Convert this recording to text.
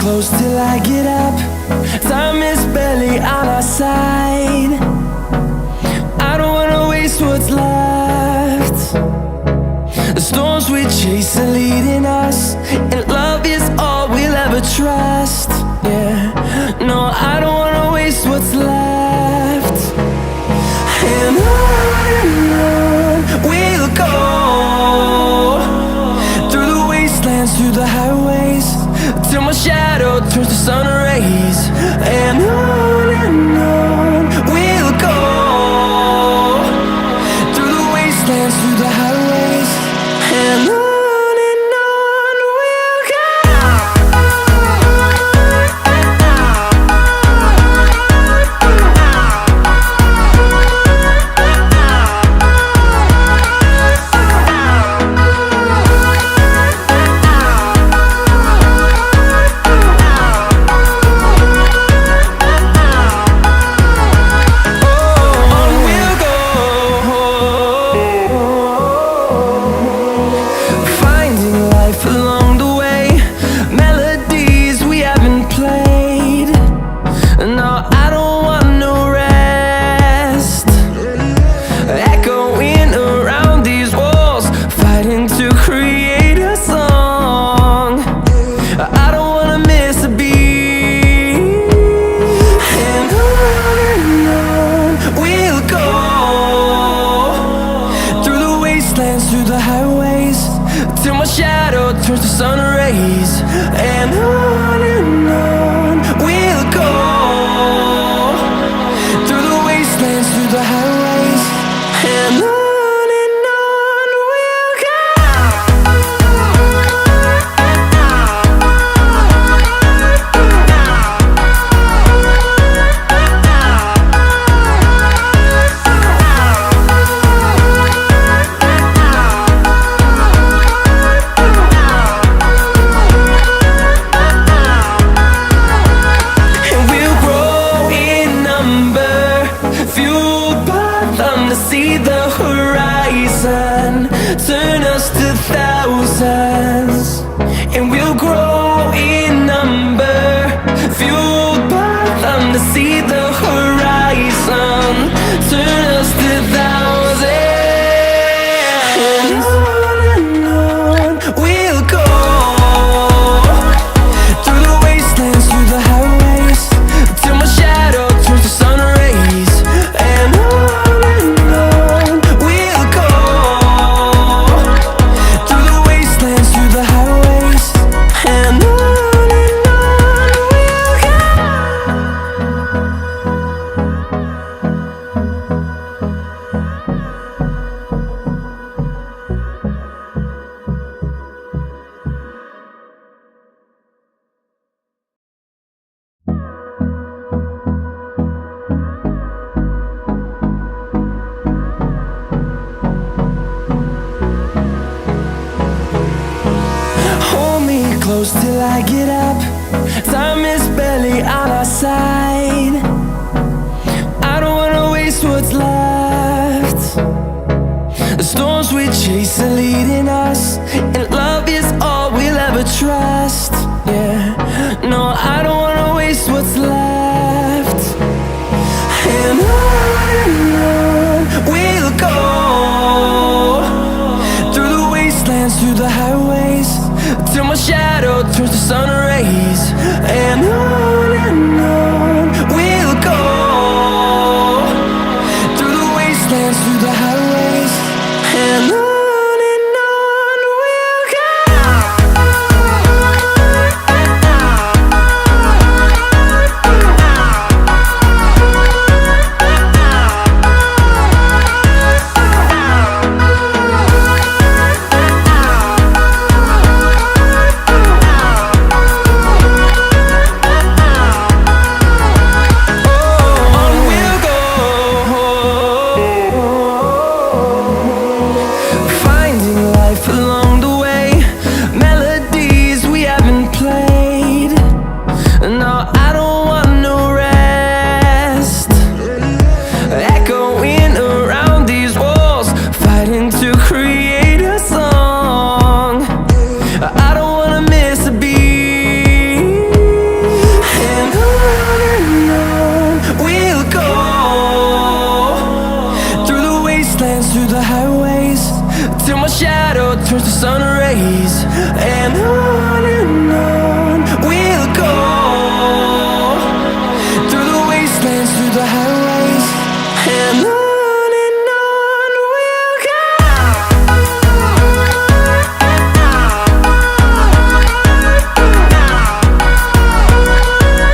close till I get up. Time is barely on our side. I don't wanna waste what's left. The storms we chase are leading us, and love is all we'll ever trust. Yeah, no, I don't wanna waste what's left. And on we'll go, through the wastelands, through the highways, till my shadow turns to sun rays. And on we'll go, through the wastelands, through the highways, and on we'll go. Through the highways, till my shadow turns to sun rays. And on we'll go, through the wastelands, through the highways, and on we'll go. See the horizon, turn us to thousands, and we'll grow in number, fueled by them to see the horizon, turn us to thousands. And on we'll go, through the wastelands, through the highways, till my shadow turns to sun rays. And close till I get up. Time is barely on our side. I don't wanna waste what's left. The storms we chase are leading us, and love is all we'll ever trust. Yeah, no, I don't wanna waste what's left. And on we'll go, through the wastelands, through the highways, till my shadow turns to sun rays. And on we'll go, through the wastelands, through the highways, and on we'll go. I don't wanna miss a beat. through the highways till my shadow turns to sun rays. And on